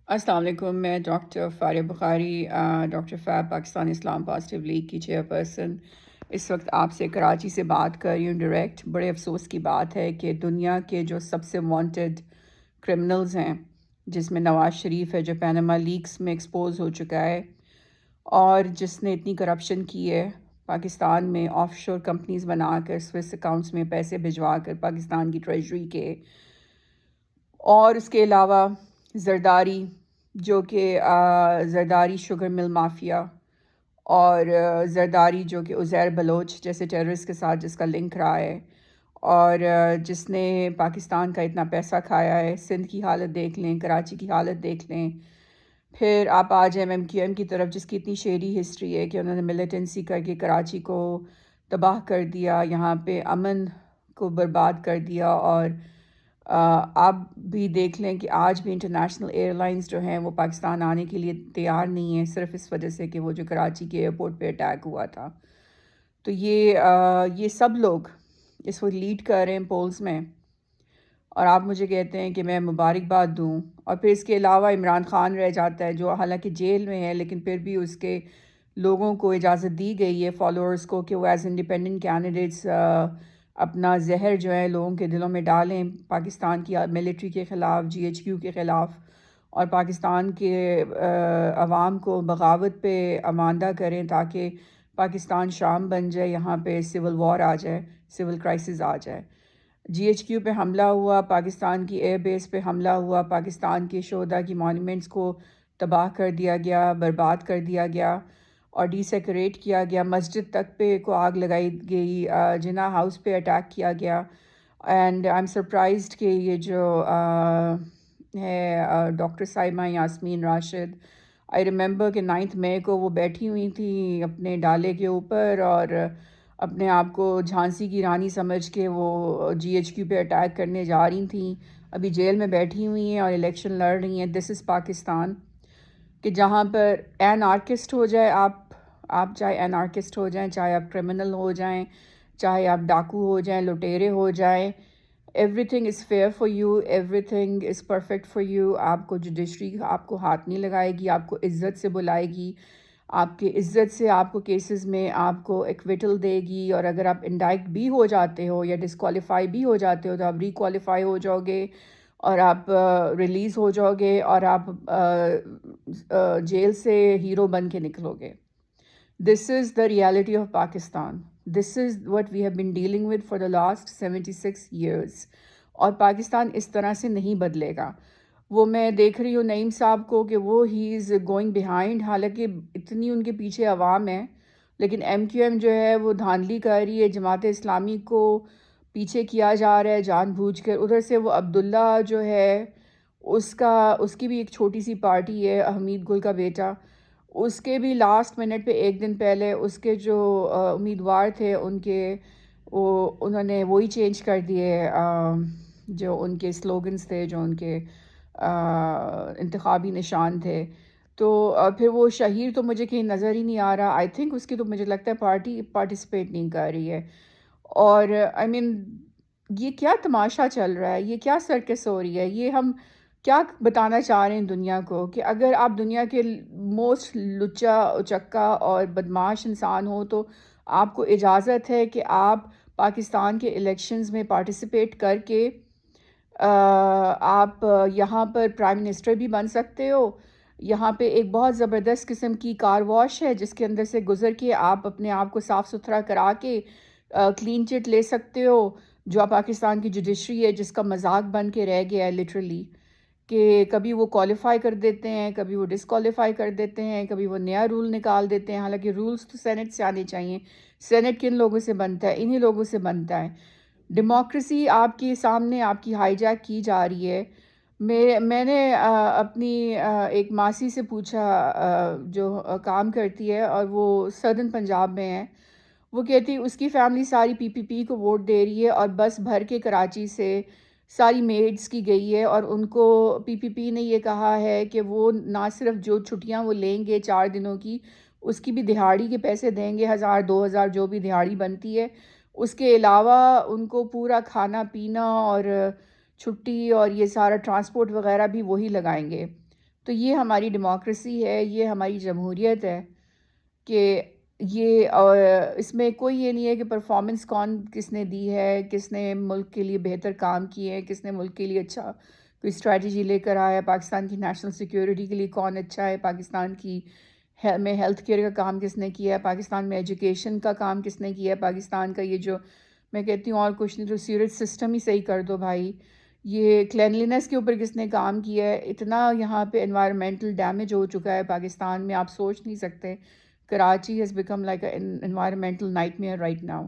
السلام علیکم. میں ڈاکٹر فارع بخاری، ڈاکٹر فیب پاکستان اسلام پازیٹیو لیگ کی چیئرپرسن اس وقت آپ سے کراچی سے بات کر رہی ہوں ڈائریکٹ. بڑے افسوس کی بات ہے کہ دنیا کے جو سب سے وانٹڈ کرمنلز ہیں، جس میں نواز شریف ہے جو پیناما لیکس میں ایکسپوز ہو چکا ہے، اور جس نے اتنی کرپشن کی ہے پاکستان میں، آف شور کمپنیز بنا کر سوئس اکاؤنٹس میں پیسے بھجوا کر پاکستان کی ٹریجری کے، اور اس کے علاوہ زرداری، جو کہ زرداری شوگر مل مافیا، اور زرداری جو کہ عزیر بلوچ جیسے ٹیررسٹ کے ساتھ جس کا لنک رہا ہے، اور جس نے پاکستان کا اتنا پیسہ کھایا ہے. سندھ کی حالت دیکھ لیں، کراچی کی حالت دیکھ لیں. پھر آپ آ جائیں MQM کی طرف، جس کی اتنی شیڈی ہسٹری ہے کہ انہوں نے ملیٹنسی کر کے کراچی کو تباہ کر دیا، یہاں پہ امن کو برباد کر دیا. اور آپ بھی دیکھ لیں کہ آج بھی انٹرنیشنل ایئر لائنز جو ہیں وہ پاکستان آنے کے لیے تیار نہیں ہیں، صرف اس وجہ سے کہ وہ جو کراچی کے ایئرپورٹ پہ اٹیک ہوا تھا. تو یہ سب لوگ اس وقت لیڈ کر رہے ہیں پولز میں، اور آپ مجھے کہتے ہیں کہ میں مبارکباد دوں. اور پھر اس کے علاوہ عمران خان رہ جاتا ہے، جو حالانکہ جیل میں ہے لیکن پھر بھی اس کے لوگوں کو اجازت دی گئی ہے، فالوورز کو، کہ وہ ایز انڈیپینڈنٹ کینڈیڈیٹس اپنا زہر جو ہے لوگوں کے دلوں میں ڈالیں پاکستان کی ملٹری کے خلاف، GHQ کے خلاف، اور پاکستان کے عوام کو بغاوت پہ آمادہ کریں تاکہ پاکستان شام بن جائے، یہاں پہ سول وار آ جائے، سول کرائسس آ جائے. GHQ پہ حملہ ہوا، پاکستان کی ایئر بیس پہ حملہ ہوا، پاکستان کے شہداء کی مانیومنٹس کو تباہ کر دیا گیا، برباد کر دیا گیا اور ڈی سیکریٹ کیا گیا. مسجد تک پہ کو آگ لگائی گئی، جناح ہاؤس پہ اٹیک کیا گیا. اینڈ آئی ایم سرپرائزڈ کہ یہ جو ہے doctor Saima Yasmin Rashid, I remember کہ 9 مئی کو وہ بیٹھی ہوئی تھیں اپنے ڈالے کے اوپر اور اپنے آپ کو جھانسی کی رانی سمجھ کے وہ GHQ پہ اٹیک کرنے جا رہی تھیں. ابھی جیل میں بیٹھی ہوئی ہیں اور الیکشن لڑ رہی ہیں. دس از پاکستان، کہ جہاں پر اینارکسٹ ہو جائے، آپ چاہے اینارکسٹ ہو جائیں، چاہے آپ کرمنل ہو جائیں، چاہے آپ ڈاکو ہو جائیں، لٹیرے ہو جائیں، everything is fair for you, everything is perfect for you. آپ کو جوڈیشری آپ کو ہاتھ نہیں لگائے گی، آپ کو عزت سے بلائے گی، آپ کی عزت سے آپ کو کیسز میں آپ کو ایکویٹل دے گی. اور اگر آپ انڈائکٹ بھی ہو جاتے ہو یا ڈسکوالیفائی بھی ہو جاتے ہو تو آپ ریکوالیفائی ہو جاؤ گے اور آپ ریلیز ہو جاؤ گے اور آپ جیل سے ہیرو بن کے نکلو گے. This is the reality of Pakistan. This is what we have been dealing with for the last 76 years. اور پاکستان اس طرح سے نہیں بدلے گا. وہ میں دیکھ رہی ہوں نعیم صاحب کو کہ وہ ہی از گوئنگ بیہائنڈ، حالانکہ اتنی ان کے پیچھے عوام ہے، لیکن MQM جو ہے وہ دھاندلی کر رہی ہے، جماعت اسلامی کو پیچھے کیا جا رہا ہے جان بوجھ کر. ادھر سے وہ عبداللہ جو ہے اس کی بھی ایک چھوٹی سی پارٹی ہے، حمید گل کا بیٹا، اس کے بھی لاسٹ منٹ پہ ایک دن پہلے اس کے جو امیدوار تھے انہوں نے وہی چینج کر دیے، جو ان کے سلوگنز تھے، جو ان کے انتخابی نشان تھے. تو پھر وہ شہیر تو مجھے کہیں نظر ہی نہیں آ رہا. آئی تھنک اس کی تو مجھے لگتا ہے پارٹی پارٹیسپیٹ نہیں کر رہی ہے. اور آئی مین یہ کیا تماشا چل رہا ہے، یہ کیا سرکس ہو رہی ہے، یہ ہم کیا بتانا چاہ رہے ہیں دنیا کو کہ اگر آپ دنیا کے موسٹ لچا اچکا اور بدماش انسان ہو تو آپ کو اجازت ہے کہ آپ پاکستان کے الیکشنز میں پارٹیسپیٹ کر کے آپ یہاں پر پرائم منسٹر بھی بن سکتے ہو. یہاں پہ ایک بہت زبردست قسم کی کار واش ہے جس کے اندر سے گزر کے آپ اپنے آپ کو صاف ستھرا کرا کے کلین چٹ لے سکتے ہو. جو پاکستان کی جوڈیشری ہے جس کا مذاق بن کے رہ گیا ہے لٹرلی، کہ کبھی وہ کوالیفائی کر دیتے ہیں، کبھی وہ ڈسکوالیفائی کر دیتے ہیں، کبھی وہ نیا رول نکال دیتے ہیں. حالانکہ رولز تو سینٹ سے آنے چاہیے. سینٹ کن لوگوں سے بنتا ہے؟ انہی لوگوں سے بنتا ہے. ڈیموکریسی آپ کے سامنے آپ کی ہائی جیک کی جا رہی ہے. میں نے اپنی ایک ماسی سے پوچھا جو کام کرتی ہے اور وہ سدرن پنجاب میں ہے. وہ کہتی اس کی فیملی ساری PPP کو ووٹ دے رہی ہے اور بس بھر کے کراچی سے ساری میڈز کی گئی ہے، اور ان کو PPP نے یہ کہا ہے کہ وہ نہ صرف جو چھٹیاں وہ لیں گے 4 دنوں کی، اس کی بھی دہاڑی کے پیسے دیں گے، 1000 2000 جو بھی دہاڑی بنتی ہے. اس کے علاوہ ان کو پورا کھانا پینا اور چھٹی اور یہ سارا ٹرانسپورٹ وغیرہ بھی وہی لگائیں گے. تو یہ ہماری ڈیموکریسی ہے، یہ ہماری جمہوریت ہے کہ یہ اس میں کوئی یہ نہیں ہے کہ پرفارمنس کس نے دی ہے، کس نے ملک کے لیے بہتر کام کیے ہیں، کس نے ملک کے لیے اچھا کوئی اسٹریٹجی لے کر آیا، پاکستان کی نیشنل سیکیورٹی کے لیے کون اچھا ہے، پاکستان کی میں ہیلتھ کیئر کا کام کس نے کیا ہے، پاکستان میں ایجوکیشن کا کام کس نے کیا ہے، پاکستان کا یہ جو میں کہتی ہوں اور کچھ نہیں تو سیوریج سسٹم ہی صحیح کر دو بھائی، یہ کلینلینس کے اوپر کس نے کام کیا ہے، اتنا یہاں پہ انوائرمنٹل ڈیمیج ہو چکا ہے پاکستان میں، آپ سوچ نہیں سکتے. Karachi has become like an environmental nightmare right now.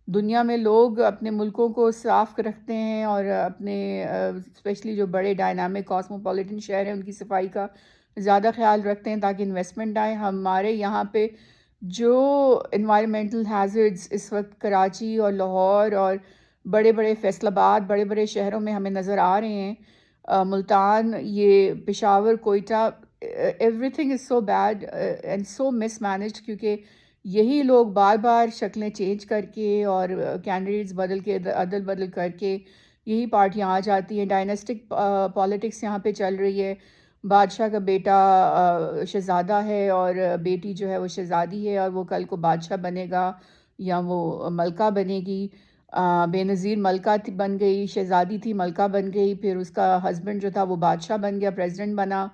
دنیا میں لوگ اپنے ملکوں کو صاف رکھتے ہیں اور اپنے اسپیشلی جو بڑے ڈائنامک کاسموپولیٹن شہر ہیں ان کی صفائی کا زیادہ خیال رکھتے ہیں تاکہ انویسٹمنٹ آئے. ہمارے یہاں پہ جو انوائرمنٹل ہیزرڈز اس وقت کراچی اور لاہور اور بڑے بڑے فیصل آباد بڑے بڑے شہروں میں ہمیں نظر آ رہے ہیں، ملتان، یہ Peshawar, Quetta, every thing is so bad and so miss managed, کیونکہ یہی لوگ بار بار شکلیں چینج کر کے اور کینڈیڈیٹس بدل کے عدل بدل کر کے یہی پارٹیاں آ جاتی ہیں. ڈائنسٹک پالیٹکس یہاں پہ چل رہی ہے. بادشاہ کا بیٹا شہزادہ ہے اور بیٹی جو ہے وہ شہزادی ہے اور وہ کل کو بادشاہ بنے گا یا وہ ملکہ بنے گی. بے نظیر ملکہ بن گئی، شہزادی تھی ملکہ بن گئی، پھر اس کا ہسبینڈ جو تھا وہ بادشاہ بن گیا، پریزیڈنٹ بنا،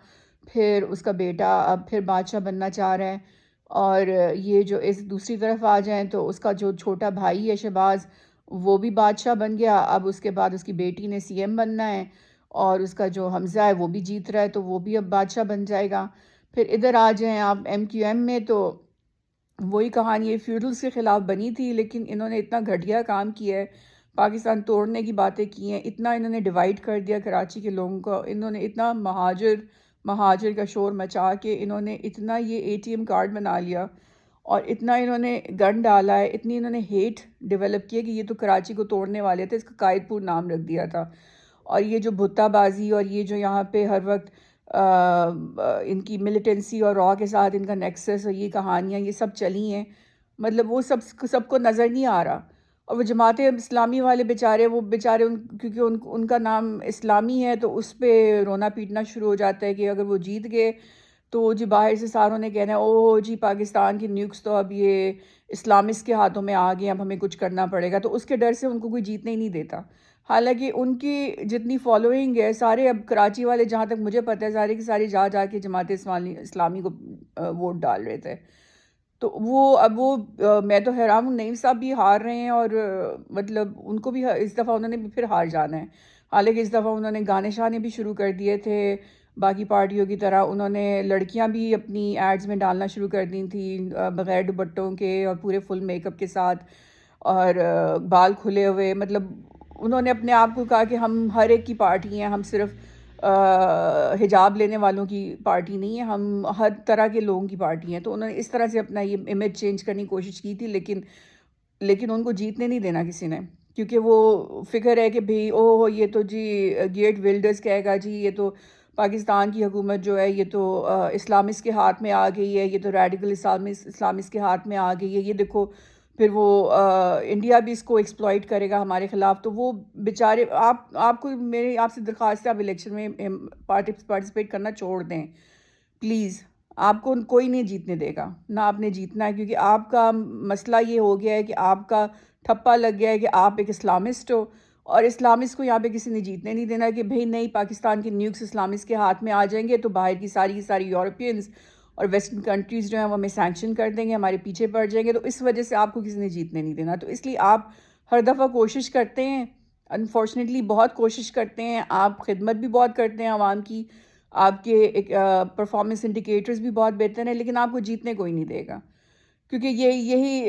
پھر اس کا بیٹا اب پھر بادشاہ بننا چاہ رہا ہے. اور یہ جو اس دوسری طرف آ جائیں تو اس کا جو چھوٹا بھائی ہے شہباز وہ بھی بادشاہ بن گیا، اب اس کے بعد اس کی بیٹی نے سی ایم بننا ہے اور اس کا جو حمزہ ہے وہ بھی جیت رہا ہے تو وہ بھی اب بادشاہ بن جائے گا. پھر ادھر آ جائیں آپ ایم کیو ایم میں تو وہی کہانی فیوڈلز کے خلاف بنی تھی، لیکن انہوں نے اتنا گھٹیا کام کیا ہے، پاکستان توڑنے کی باتیں کی ہیں، اتنا انہوں نے ڈیوائیڈ کر دیا کراچی کے لوگوں کو، انہوں نے اتنا مہاجر کا شور مچا کے انہوں نے اتنا یہ اے ٹی ایم کارڈ بنا لیا اور اتنا انہوں نے گن ڈالا ہے، اتنی انہوں نے ہیٹ ڈیولپ کیا کہ یہ تو کراچی کو توڑنے والے تھے، اس کا قائد پور نام رکھ دیا تھا. اور یہ جو بھتہ بازی اور یہ جو یہاں پہ ہر وقت ان کی ملیٹنسی اور را کے ساتھ ان کا نیکسس اور یہ کہانیاں یہ سب چلی ہیں، مطلب وہ سب کو نظر نہیں آ رہا. اور وہ جماعت اسلامی والے بیچارے کیونکہ ان کا نام اسلامی ہے تو اس پہ رونا پیٹنا شروع ہو جاتا ہے کہ اگر وہ جیت گئے تو جی باہر سے ساروں نے کہنا ہے اوہ جی پاکستان کی نیوکس تو اب یہ اسلامسٹ کے ہاتھوں میں آ گئے، اب ہمیں کچھ کرنا پڑے گا، تو اس کے ڈر سے ان کو کوئی جیتنے ہی نہیں دیتا. حالانکہ ان کی جتنی فالوئنگ ہے سارے اب کراچی والے جہاں تک مجھے پتہ ہے سارے کے سارے جا کے جماعت اسلامی کو ووٹ ڈال رہے تھے. تو وہ میں تو حیران ہوں، نعیم صاحب بھی ہار رہے ہیں اور مطلب ان کو بھی اس دفعہ انہوں نے بھی پھر ہار جانا ہے. حالانکہ اس دفعہ انہوں نے گانے شانے بھی شروع کر دیے تھے باقی پارٹیوں کی طرح، انہوں نے لڑکیاں بھی اپنی ایڈز میں ڈالنا شروع کر دی تھیں بغیر دوپٹوں کے اور پورے فل میک اپ کے ساتھ اور بال کھلے ہوئے. مطلب انہوں نے اپنے آپ کو کہا کہ ہم ہر ایک کی پارٹی ہیں، ہم صرف حجاب لینے والوں کی پارٹی نہیں ہے، ہم ہر طرح کے لوگوں کی پارٹی ہیں. تو انہوں نے اس طرح سے اپنا یہ امیج چینج کرنے کی کوشش کی تھی، لیکن ان کو جیتنے نہیں دینا کسی نے، کیونکہ وہ فکر ہے کہ بھئی اوہ یہ تو جی گیٹ ولڈرز کہے گا جی یہ تو پاکستان کی حکومت جو ہے یہ تو اسلامسٹ کے ہاتھ میں آ گئی ہے، یہ تو ریڈیکل اسلامسٹ کے ہاتھ میں آ گئی ہے، یہ دیکھو پھر وہ انڈیا بھی اس کو ایکسپلائٹ کرے گا ہمارے خلاف. تو وہ بیچارے آپ کو میری آپ سے درخواست ہے آپ الیکشن میں پارٹیسپیٹ کرنا چھوڑ دیں پلیز. آپ کو کوئی نہیں جیتنے دے گا، نہ آپ نے جیتنا ہے، کیونکہ آپ کا مسئلہ یہ ہو گیا ہے کہ آپ کا ٹھپا لگ گیا ہے کہ آپ ایک اسلامسٹ ہو اور اسلامسٹ کو یہاں پہ کسی نے جیتنے نہیں دینا کہ بھئی نہیں پاکستان کی نیوکس اسلامسٹ کے ہاتھ میں آ جائیں گے تو باہر کی ساری یورپینز اور ویسٹرن کنٹریز جو ہیں وہ ہمیں سینکشن کر دیں گے، ہمارے پیچھے پڑ جائیں گے، تو اس وجہ سے آپ کو کسی نے جیتنے نہیں دینا. تو اس لیے آپ ہر دفعہ کوشش کرتے ہیں، انفارچونیٹلی بہت کوشش کرتے ہیں، آپ خدمت بھی بہت کرتے ہیں عوام کی، آپ کے پرفارمنس انڈیکیٹرز بھی بہت بہتر ہیں، لیکن آپ کو جیتنے کوئی نہیں دے گا کیونکہ یہی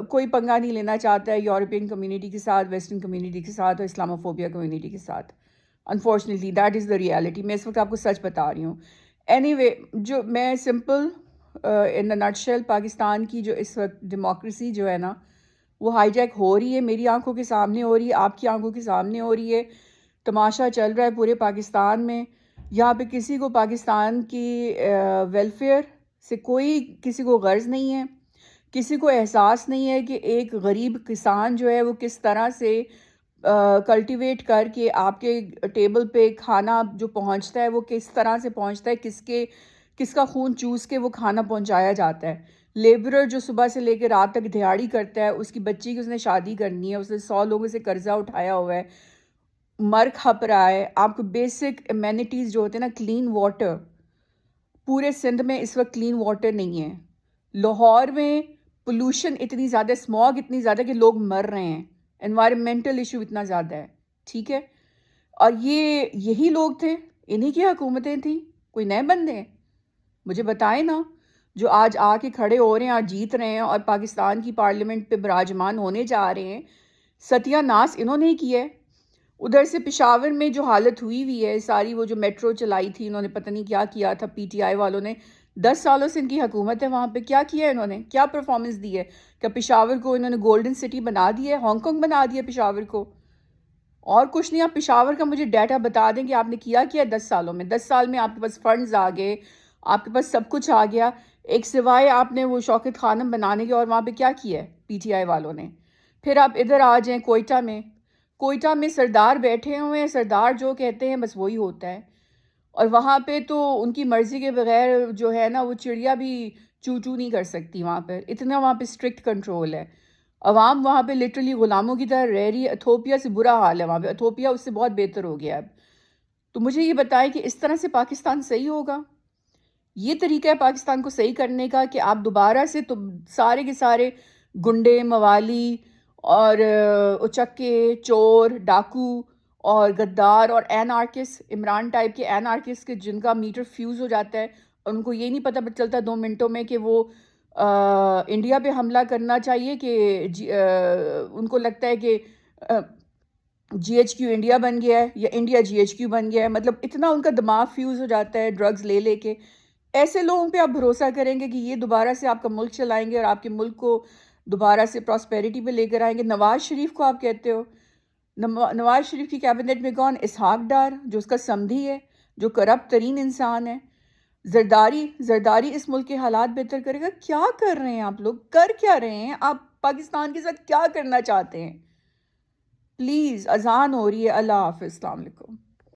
کوئی پنگا نہیں لینا چاہتا ہے یورپین کمیونٹی کے ساتھ، ویسٹرن کمیونٹی کے ساتھ اور اسلاموفوبیا کمیونٹی کے ساتھ. Unfortunately that is the reality. میں اس وقت آپ کو سچ بتا رہی ہوں. اینی وے جو میں سمپل ان دا نٹ شیل پاکستان کی جو اس وقت ڈیموکریسی جو ہے نا وہ ہائی جیک ہو رہی ہے، میری آنکھوں کے سامنے ہو رہی ہے، آپ کی آنکھوں کے سامنے ہو رہی ہے، تماشا چل رہا ہے پورے پاکستان میں. یہاں پہ کسی کو پاکستان کی ویلفیئر سے کوئی کسی کو غرض نہیں ہے، کسی کو احساس نہیں ہے کہ ایک غریب کسان جو ہے وہ کس طرح سے کلٹیویٹ کر کے آپ کے ٹیبل پہ کھانا جو پہنچتا ہے وہ کس طرح سے پہنچتا ہے، کس کا خون چوس کے وہ کھانا پہنچایا جاتا ہے. لیبرر جو صبح سے لے کے رات تک دیہاڑی کرتا ہے، اس کی بچی کی اس نے شادی کرنی ہے، اس نے 100 لوگوں سے قرضہ اٹھایا ہوا ہے، مر کھپ رہا ہے. آپ کو بیسک امینٹیز جو ہوتے ہیں نا، کلین واٹر، پورے سندھ میں اس وقت کلین واٹر نہیں ہے. لاہور میں پولوشن اتنی زیادہ، اسموگ اتنی زیادہ کہ لوگ مر رہے ہیں، انوائرمنٹل ایشو اتنا زیادہ ہے. ٹھیک ہے، اور یہی لوگ تھے، انہی کی حکومتیں تھیں. کوئی نئے بندے ہیں؟ مجھے بتائیں نا، جو آج آ کے کھڑے ہو رہے ہیں اور جیت رہے ہیں اور پاکستان کی پارلیمنٹ پہ براجمان ہونے جا رہے ہیں. ستیہ ناس انہوں نے ہی کیا ہے. ادھر سے پشاور میں جو حالت ہوئی ہے ساری، وہ جو میٹرو چلائی تھی انہوں نے، پتہ نہیں کیا کیا تھا پی ٹی آئی والوں نے. 10 سالوں سے ان کی حکومت ہے وہاں پہ، کیا کیا ہے انہوں نے؟ کیا پرفارمنس دی ہے؟ کہ پشاور کو انہوں نے گولڈن سٹی بنا دی ہے، ہانگ کانگ بنا دیا پشاور کو، اور کچھ نہیں. آپ پشاور کا مجھے ڈیٹا بتا دیں کہ آپ نے کیا 10 سالوں میں. 10 سال میں آپ کے پاس فنڈز آ گئے، آپ کے پاس سب کچھ آ گیا، ایک سوائے آپ نے وہ شوکت خانم بنانے کے، اور وہاں پہ کیا کیا ہے پی ٹی آئی والوں نے. پھر آپ ادھر آ جائیں کوئٹہ میں سردار بیٹھے ہوئے ہیں، سردار جو کہتے ہیں بس وہی ہوتا ہے. اور وہاں پہ تو ان کی مرضی کے بغیر جو ہے نا، وہ چڑیا بھی چو چو نہیں کر سکتی وہاں پہ، اتنا وہاں پہ اسٹرکٹ کنٹرول ہے. عوام وہاں پہ لٹرلی غلاموں کی طرح رہ رہی ہے. ایتھوپیا سے برا حال ہے وہاں پہ، ایتھوپیا اس سے بہت بہتر ہو گیا اب. تو مجھے یہ بتائیں کہ اس طرح سے پاکستان صحیح ہوگا؟ یہ طریقہ ہے پاکستان کو صحیح کرنے کا کہ آپ دوبارہ سے تو سارے کے سارے گنڈے، موالی اور اچکے، چور، ڈاکو اور غدار اور این آرکس، عمران ٹائپ کے این آرکس کے جن کا میٹر فیوز ہو جاتا ہے اور ان کو یہ نہیں پتہ چلتا 2 منٹوں میں کہ وہ انڈیا پہ حملہ کرنا چاہیے، کہ ان کو لگتا ہے کہ جی ایچ کیو انڈیا بن گیا ہے یا انڈیا جی ایچ کیو بن گیا ہے. مطلب اتنا ان کا دماغ فیوز ہو جاتا ہے ڈرگز لے لے کے. ایسے لوگوں پہ آپ بھروسہ کریں گے کہ یہ دوبارہ سے آپ کا ملک چلائیں گے اور آپ کے ملک کو دوبارہ سے پراسپیرٹی پہ لے کر آئیں گے؟ نواز شریف کو آپ کہتے ہو، نواز شریف کی کیبنٹ میں کون؟ اسحاق ڈار جو اس کا سمدھی ہے، جو کرپٹ ترین انسان ہے. زرداری اس ملک کے حالات بہتر کرے گا؟ کیا کر رہے ہیں آپ لوگ؟ کر کیا رہے ہیں آپ؟ پاکستان کے ساتھ کیا کرنا چاہتے ہیں؟ پلیز، اذان ہو رہی ہے. اللہ حافظ، السلام علیکم.